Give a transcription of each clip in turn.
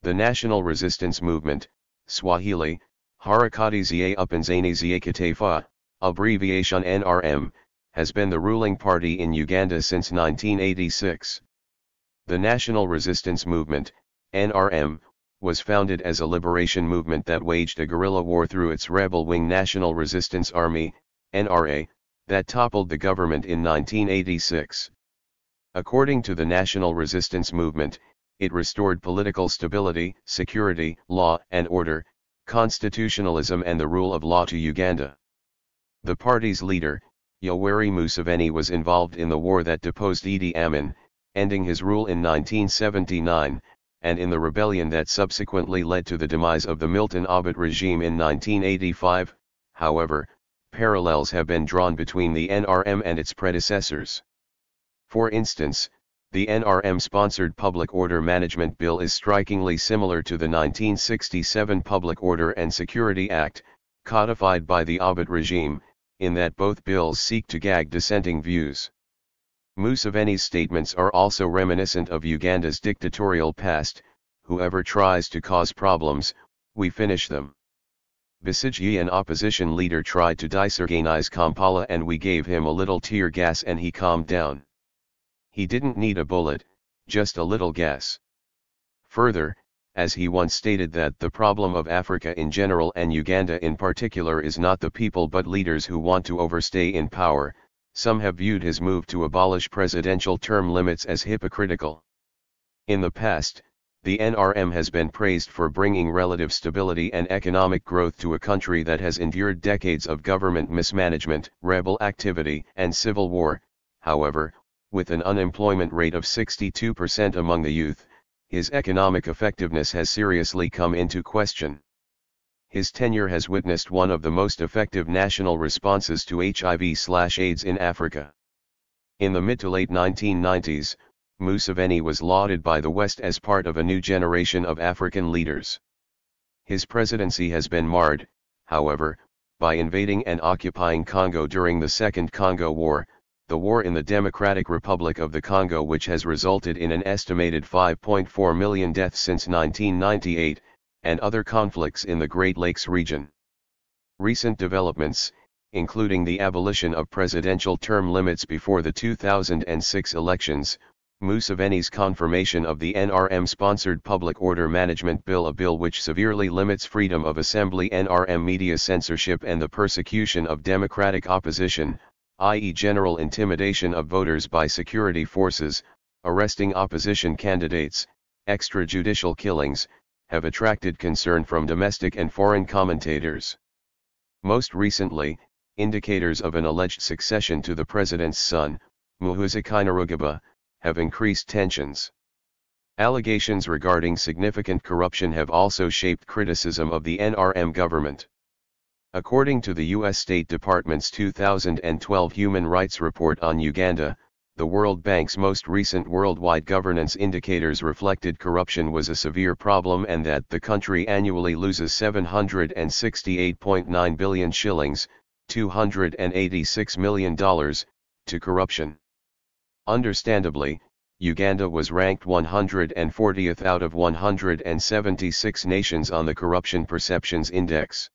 The National Resistance Movement, Swahili, Harakati za Upinzani za Kitaifa, abbreviation NRM, has been the ruling party in Uganda since 1986. The National Resistance Movement, NRM, was founded as a liberation movement that waged a guerrilla war through its rebel wing National Resistance Army, NRA, that toppled the government in 1986. According to the National Resistance Movement, it restored political stability, security, law and order, constitutionalism and the rule of law to Uganda. The party's leader, Yoweri Museveni, was involved in the war that deposed Idi Amin, ending his rule in 1979, and in the rebellion that subsequently led to the demise of the Milton Obote regime in 1985. However, parallels have been drawn between the NRM and its predecessors. For instance, the NRM-sponsored Public Order Management Bill is strikingly similar to the 1967 Public Order and Security Act, codified by the Obote regime, in that both bills seek to gag dissenting views. Museveni's statements are also reminiscent of Uganda's dictatorial past: "Whoever tries to cause problems, we finish them." Besigye, an opposition leader, tried to disorganize Kampala and we gave him a little tear gas and he calmed down. He didn't need a bullet, just a little gas. Further, as he once stated, that the problem of Africa in general and Uganda in particular is not the people but leaders who want to overstay in power. Some have viewed his move to abolish presidential term limits as hypocritical. In the past, the NRM has been praised for bringing relative stability and economic growth to a country that has endured decades of government mismanagement, rebel activity, and civil war. However, with an unemployment rate of 62% among the youth, his economic effectiveness has seriously come into question. His tenure has witnessed one of the most effective national responses to HIV/AIDS in Africa. In the mid to late 1990s, Museveni was lauded by the West as part of a new generation of African leaders. His presidency has been marred, however, by invading and occupying Congo during the Second Congo War, the war in the Democratic Republic of the Congo, which has resulted in an estimated 5.4 million deaths since 1998, and other conflicts in the Great Lakes region. Recent developments, including the abolition of presidential term limits before the 2006 elections, Museveni's confirmation of the NRM-sponsored Public Order Management Bill, a bill which severely limits freedom of assembly, NRM media censorship and the persecution of democratic opposition, i.e. general intimidation of voters by security forces, arresting opposition candidates, extrajudicial killings, have attracted concern from domestic and foreign commentators. Most recently, indicators of an alleged succession to the president's son, Muhoozi Kainerugaba, have increased tensions. Allegations regarding significant corruption have also shaped criticism of the NRM government. According to the U.S. State Department's 2012 Human Rights Report on Uganda, the World Bank's most recent worldwide governance indicators reflected corruption was a severe problem and that the country annually loses 768.9 billion shillings, $286 million, to corruption. Understandably, Uganda was ranked 140th out of 176 nations on the Corruption Perceptions Index.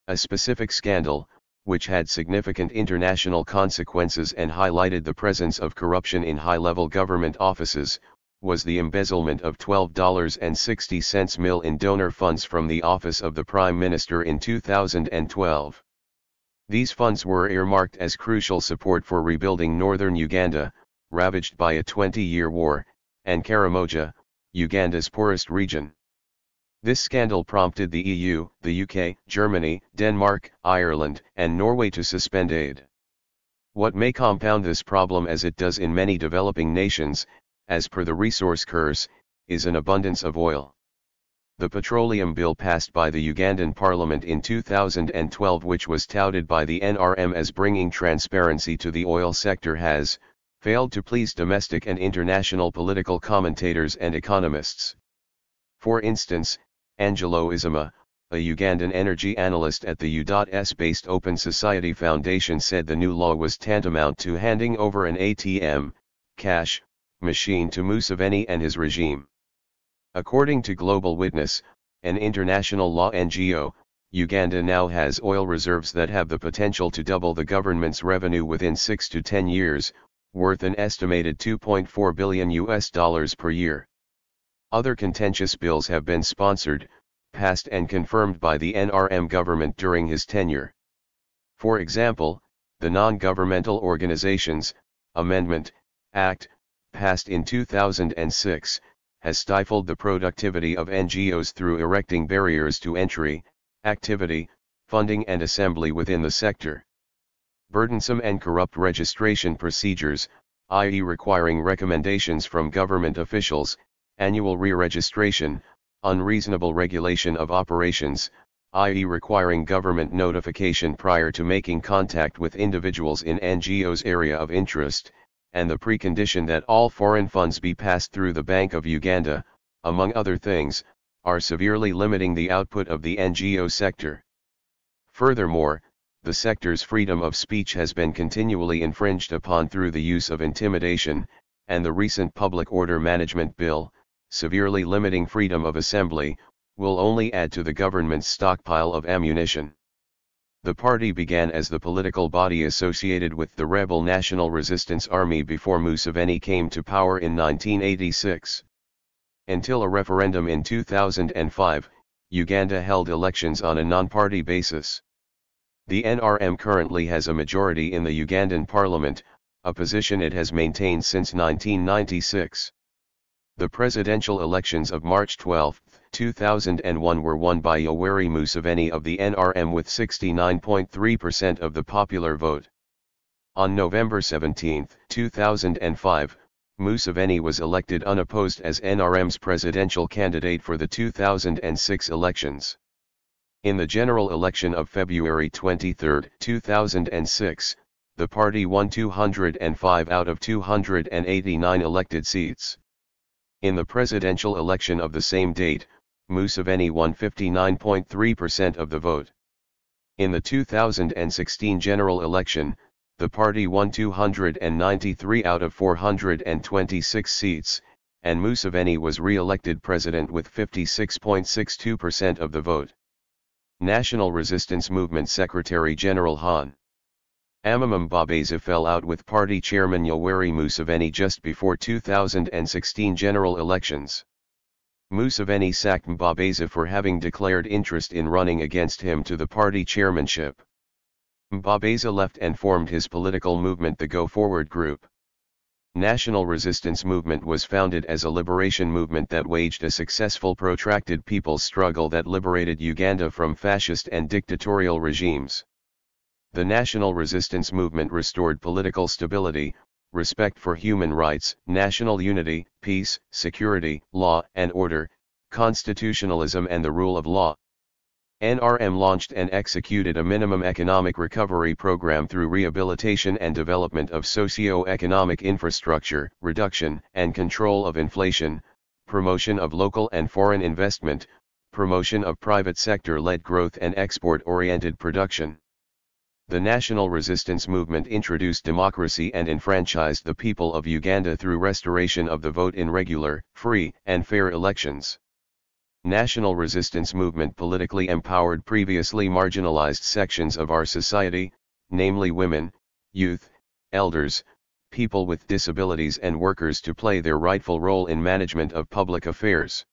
A specific scandal, which had significant international consequences and highlighted the presence of corruption in high-level government offices, was the embezzlement of $12.60 million in donor funds from the Office of the Prime Minister in 2012. These funds were earmarked as crucial support for rebuilding northern Uganda, ravaged by a 20-year war, and Karamoja, Uganda's poorest region. This scandal prompted the EU, the UK, Germany, Denmark, Ireland, and Norway to suspend aid. What may compound this problem, as it does in many developing nations, as per the resource curse, is an abundance of oil. The petroleum bill passed by the Ugandan parliament in 2012, which was touted by the NRM as bringing transparency to the oil sector, has failed to please domestic and international political commentators and economists. For instance, Angelo Izima, a Ugandan energy analyst at the U.S.-based Open Society Foundation, said the new law was tantamount to handing over an ATM, cash, machine to Museveni and his regime. According to Global Witness, an international law NGO, Uganda now has oil reserves that have the potential to double the government's revenue within 6 to 10 years, worth an estimated $2.4 billion per year. Other contentious bills have been sponsored, passed and confirmed by the NRM government during his tenure. For example, the Non-Governmental Organizations Amendment Act, passed in 2006, has stifled the productivity of NGOs through erecting barriers to entry, activity, funding and assembly within the sector. Burdensome and corrupt registration procedures, i.e. requiring recommendations from government officials, annual re-registration, unreasonable regulation of operations, i.e. requiring government notification prior to making contact with individuals in NGO's area of interest, and the precondition that all foreign funds be passed through the Bank of Uganda, among other things, are severely limiting the output of the NGO sector. Furthermore, the sector's freedom of speech has been continually infringed upon through the use of intimidation, and the recent Public Order Management Bill, severely limiting freedom of assembly, will only add to the government's stockpile of ammunition. The party began as the political body associated with the rebel National Resistance Army before Museveni came to power in 1986. Until a referendum in 2005, Uganda held elections on a non-party basis. The NRM currently has a majority in the Ugandan parliament, a position it has maintained since 1996. The presidential elections of March 12, 2001 were won by Yoweri Museveni of the NRM with 69.3% of the popular vote. On November 17, 2005, Museveni was elected unopposed as NRM's presidential candidate for the 2006 elections. In the general election of February 23, 2006, the party won 205 out of 289 elected seats. In the presidential election of the same date, Museveni won 59.3% of the vote. In the 2016 general election, the party won 293 out of 426 seats, and Museveni was re-elected president with 56.62% of the vote. National Resistance Movement Secretary General Hon. Amama Mbabazi fell out with party chairman Yoweri Museveni just before 2016 general elections. Museveni sacked Mbabazi for having declared interest in running against him to the party chairmanship. Mbabazi left and formed his political movement, the Go Forward Group. National Resistance Movement was founded as a liberation movement that waged a successful protracted people's struggle that liberated Uganda from fascist and dictatorial regimes. The National Resistance Movement restored political stability, respect for human rights, national unity, peace, security, law and order, constitutionalism and the rule of law. NRM launched and executed a minimum economic recovery program through rehabilitation and development of socio-economic infrastructure, reduction and control of inflation, promotion of local and foreign investment, promotion of private sector-led growth and export-oriented production. The National Resistance Movement introduced democracy and enfranchised the people of Uganda through restoration of the vote in regular, free, and fair elections. National Resistance Movement politically empowered previously marginalized sections of our society, namely women, youth, elders, people with disabilities and workers to play their rightful role in management of public affairs.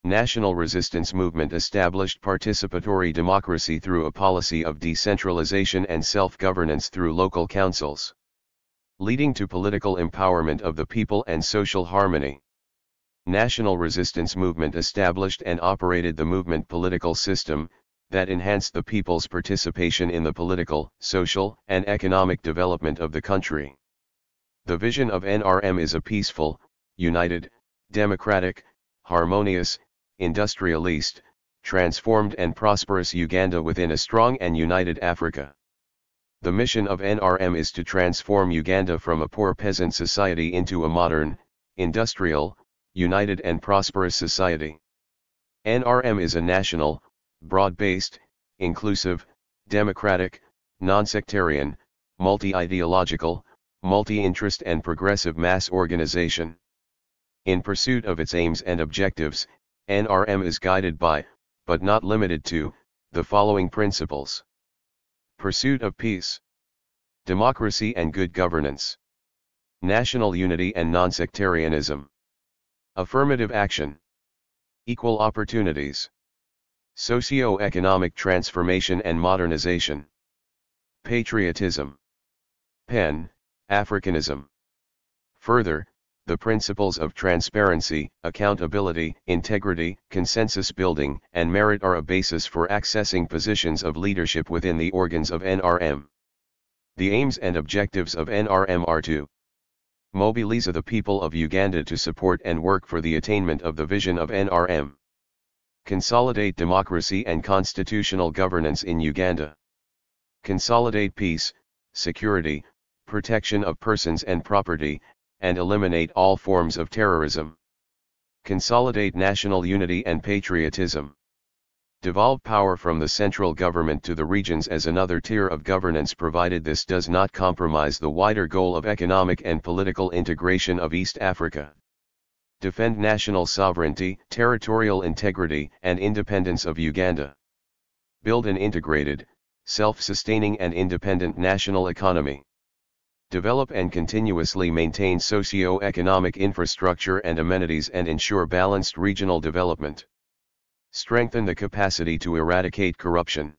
National Resistance Movement established participatory democracy through a policy of decentralization and self-governance through local councils, leading to political empowerment of the people and social harmony. National Resistance Movement established and operated the movement political system, that enhanced the people's participation in the political, social, and economic development of the country. The vision of NRM is a peaceful, united, democratic, harmonious, industrialist, transformed and prosperous Uganda within a strong and united Africa. The mission of NRM is to transform Uganda from a poor peasant society into a modern, industrial, united and prosperous society. NRM is a national, broad-based, inclusive, democratic, non-sectarian, multi-ideological, multi-interest and progressive mass organization. In pursuit of its aims and objectives, NRM is guided by, but not limited to, the following principles. Pursuit of peace, democracy and good governance, national unity and non-sectarianism, affirmative action, equal opportunities, socio-economic transformation and modernization, patriotism, Pan-Africanism. Further, the principles of transparency, accountability, integrity, consensus building, and merit are a basis for accessing positions of leadership within the organs of NRM. The aims and objectives of NRM are to mobilize the people of Uganda to support and work for the attainment of the vision of NRM. Consolidate democracy and constitutional governance in Uganda. Consolidate peace, security, protection of persons and property, and eliminate all forms of terrorism. Consolidate national unity and patriotism. Devolve power from the central government to the regions as another tier of governance, provided this does not compromise the wider goal of economic and political integration of East Africa. Defend national sovereignty, territorial integrity, and independence of Uganda. Build an integrated, self-sustaining and independent national economy. Develop and continuously maintain socio-economic infrastructure and amenities and ensure balanced regional development. Strengthen the capacity to eradicate corruption.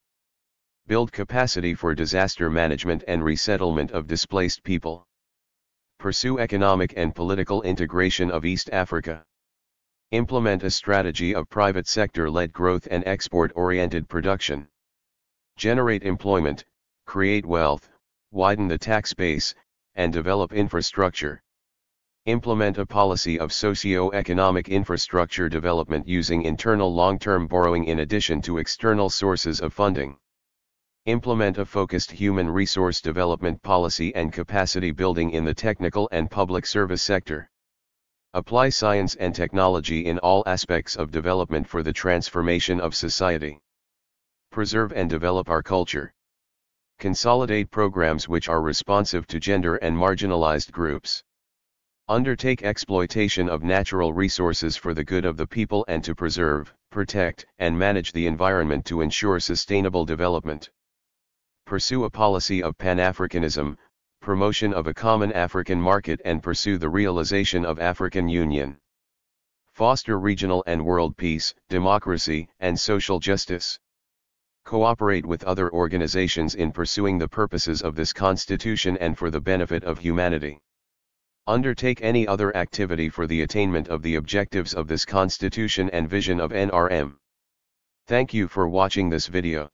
Build capacity for disaster management and resettlement of displaced people. Pursue economic and political integration of East Africa. Implement a strategy of private sector-led growth and export-oriented production. Generate employment, create wealth, widen the tax base, and develop infrastructure. Implement a policy of socio-economic infrastructure development using internal long-term borrowing in addition to external sources of funding. Implement a focused human resource development policy and capacity building in the technical and public service sector. Apply science and technology in all aspects of development for the transformation of society. Preserve and develop our culture. Consolidate programs which are responsive to gender and marginalized groups. Undertake exploitation of natural resources for the good of the people and to preserve, protect, and manage the environment to ensure sustainable development. Pursue a policy of Pan-Africanism, promotion of a common African market and pursue the realization of African Union. Foster regional and world peace, democracy, and social justice. Cooperate with other organizations in pursuing the purposes of this Constitution and for the benefit of humanity. Undertake any other activity for the attainment of the objectives of this Constitution and vision of NRM. Thank you for watching this video.